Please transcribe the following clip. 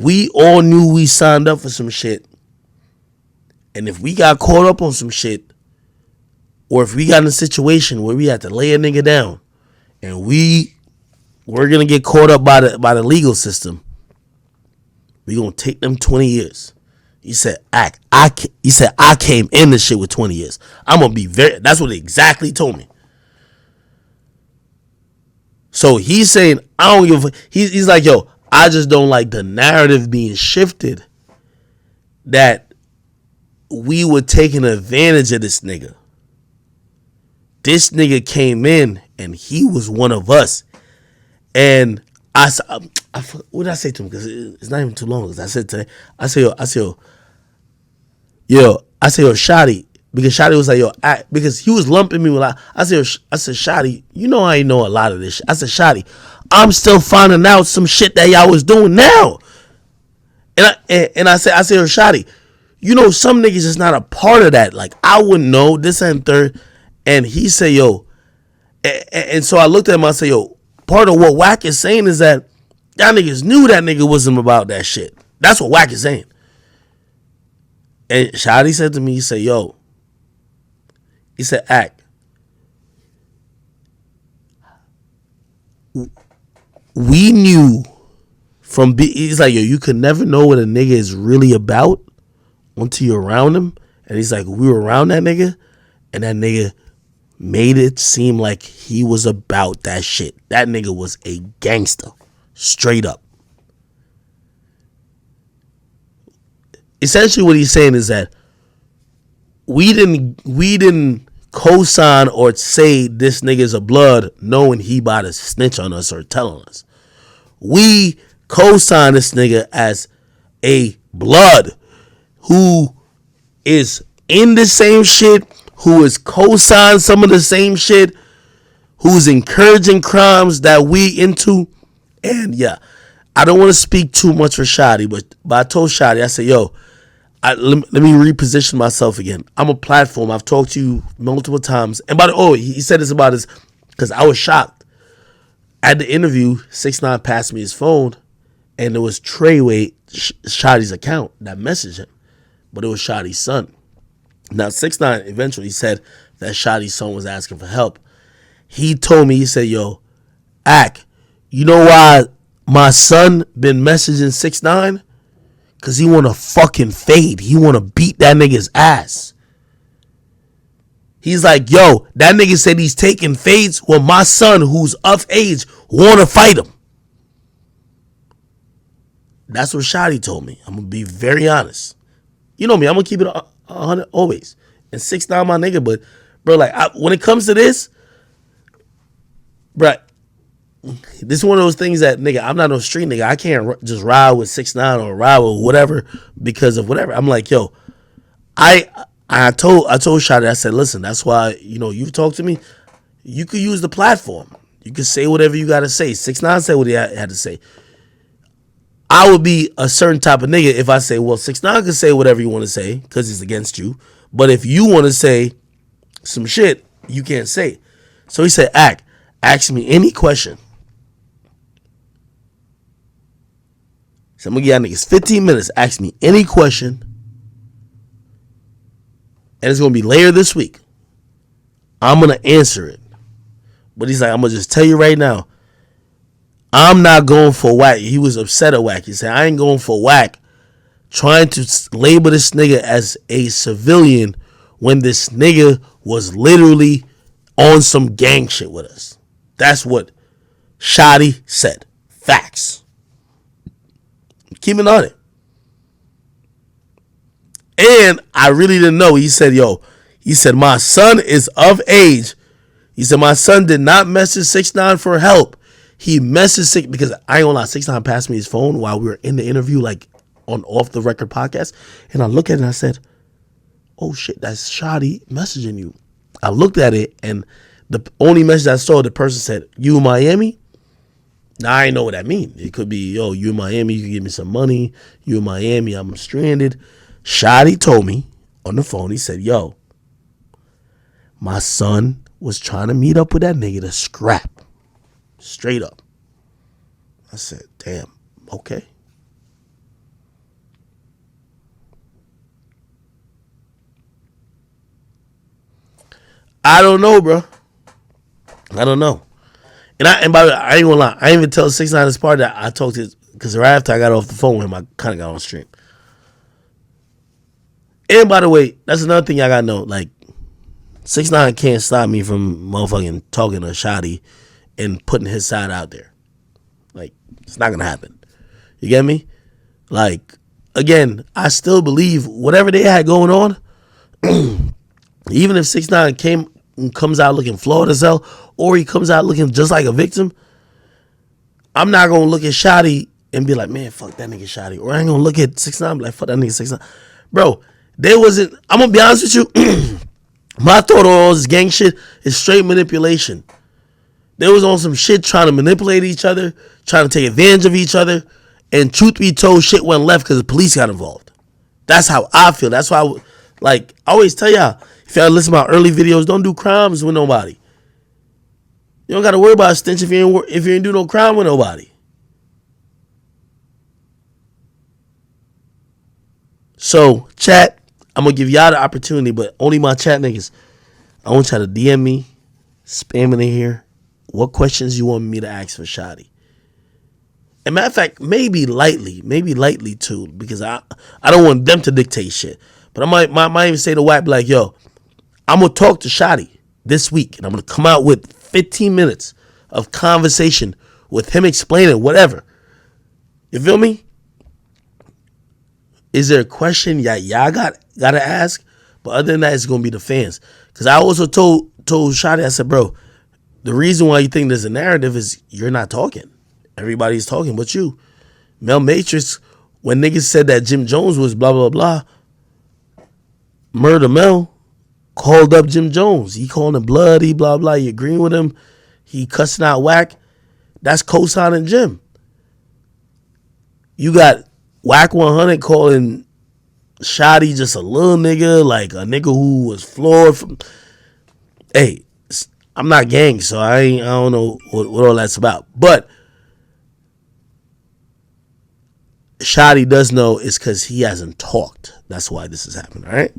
we all knew we signed up for some shit. And if we got caught up on some shit, or if we got in a situation where we had to lay a nigga down, and we're gonna get caught up by the legal system, we gonna take them 20 years. He said, I came in this shit with 20 years. I'm gonna be that's what he exactly told me. So he's saying, I don't give a, he's like, yo, I just don't like the narrative being shifted that we were taking advantage of this nigga. This nigga came in and he was one of us. And what did I say to him? Because it's not even too long. Because I said today, I say, Shotti. Because Shotti was like, because he was lumping me with I said, Shotti, you know I know a lot of this shit. I said, Shotti, I'm still finding out some shit that y'all was doing now. And I said, Shotti, you know some niggas is not a part of that. Like, I wouldn't know this and third. And he said, yo, and so I looked at him, I said, yo, part of what Wack is saying is that y'all niggas knew that nigga wasn't about that shit. That's what Wack is saying. And Shotti said to me, he said, yo, he said, Act, we knew from, he's like, yo, you could never know what a nigga is really about until you're around him. And he's like, we were around that nigga, and that nigga made it seem like he was about that shit. That nigga was a gangster, straight up. Essentially what he's saying is that we didn't co-sign or say this nigga's a blood knowing he about to snitch on us or telling us. We co-signed this nigga as a blood who is in the same shit, who is co-signed some of the same shit, who's encouraging crimes that we into. And yeah, I don't want to speak too much for Shotti, but I told Shotti, I said, yo, let me reposition myself again. I'm a platform. I've talked to you multiple times. And he said this about his, because I was shocked. At the interview, 6ix9ine passed me his phone, and it was Treyway, Shotti's account, that messaged him. But it was Shotti's son. Now, 6ix9ine eventually said that Shotti's son was asking for help. He told me, he said, yo, Ak, you know why my son been messaging 6ix9ine? Because he want to fucking fade. He want to beat that nigga's ass. He's like, yo, that nigga said he's taking fades when my son, who's of age, want to fight him. That's what Shotti told me. I'm going to be very honest. You know me, I'm going to keep it 100 always. And 6ix9ine my nigga, but, bro, like, when it comes to this, bro, this is one of those things that, nigga, I'm not no street nigga. I can't just ride with 6ix9ine or ride with whatever because of whatever. I'm like, yo, I told Shotti, I said, listen, that's why, you know, you talk to me, you could use the platform. You could say whatever you got to say. 6ix9ine said what he had to say. I would be a certain type of nigga if I say, well, 6ix9ine can say whatever you want to say because he's against you. But if you want to say some shit, you can't say. So he said, ask me any question. So I'm going to give y'all niggas 15 minutes. Ask me any question. And it's going to be later this week. I'm going to answer it. But he's like, I'm going to just tell you right now, I'm not going for Wack. He was upset at Wack. He said, I ain't going for Wack trying to label this nigga as a civilian when this nigga was literally on some gang shit with us. That's what Shotti said. Facts. Keep it on it. And I really didn't know. He said, my son is of age. He said, my son did not message 6ix9ine for help. He messaged because I ain't gonna lie, 6ix9ine passed me his phone while we were in the interview, like on off the record podcast. And I looked at it and I said, oh shit, that's Shotti messaging you. I looked at it and the only message I saw, the person said, you in Miami? Now I ain't know what that means. It could be, yo, you in Miami, you can give me some money. You in Miami, I'm stranded. Shotti told me on the phone, he said, yo, my son was trying to meet up with that nigga to scrap. Straight up. I said, damn, okay. I don't know, bro. I don't know. And by the way, I ain't gonna lie. I ain't even tell 6ix9ine this part that I talked to, because right after I got off the phone with him, I kind of got on stream. And by the way, that's another thing y'all gotta know. Like, 6ix9ine can't stop me from motherfucking talking to Shotti and putting his side out there. Like, it's not gonna happen. You get me? Like, again, I still believe whatever they had going on, even if 6ix9ine comes out looking flawed as hell, or he comes out looking just like a victim, I'm not gonna look at Shotti and be like, man, fuck that nigga Shotti. Or I ain't gonna look at 6ix9ine and be like, fuck that nigga 6ix9ine. Bro, there wasn't, I'm gonna be honest with you, my thought on all this gang shit is straight manipulation. They was on some shit trying to manipulate each other, trying to take advantage of each other, and truth be told, shit went left because the police got involved. That's how I feel. That's why, I always tell y'all, if y'all listen to my early videos, don't do crimes with nobody. You don't got to worry about a stench if you ain't do no crime with nobody. So, chat, I'm going to give y'all the opportunity, but only my chat niggas. I want y'all to DM me, spam it in here, what questions you want me to ask for Shotti. And matter of fact, maybe lightly too, because I don't want them to dictate shit. But I might even say to Wack, like, yo, I'm going to talk to Shotti this week, and I'm going to come out with 15 minutes of conversation with him explaining whatever. You feel me? Is there a question y'all got to ask? But other than that, it's going to be the fans. Because I also told Shotti, I said, bro, the reason why you think there's a narrative is you're not talking. Everybody's talking but you. Mel Matrix, when niggas said that Jim Jones was blah, blah, blah, Murder Mel called up Jim Jones. He called him bloody, blah, blah. He agreeing with him. He cussing out Wack. That's co-signing Jim. You got Wack 100 calling Shotti just a little nigga, like a nigga who was floored from. Hey, I'm not gang, so I don't know what all that's about. But Shotti does know it's because he hasn't talked. That's why this is happening, all right?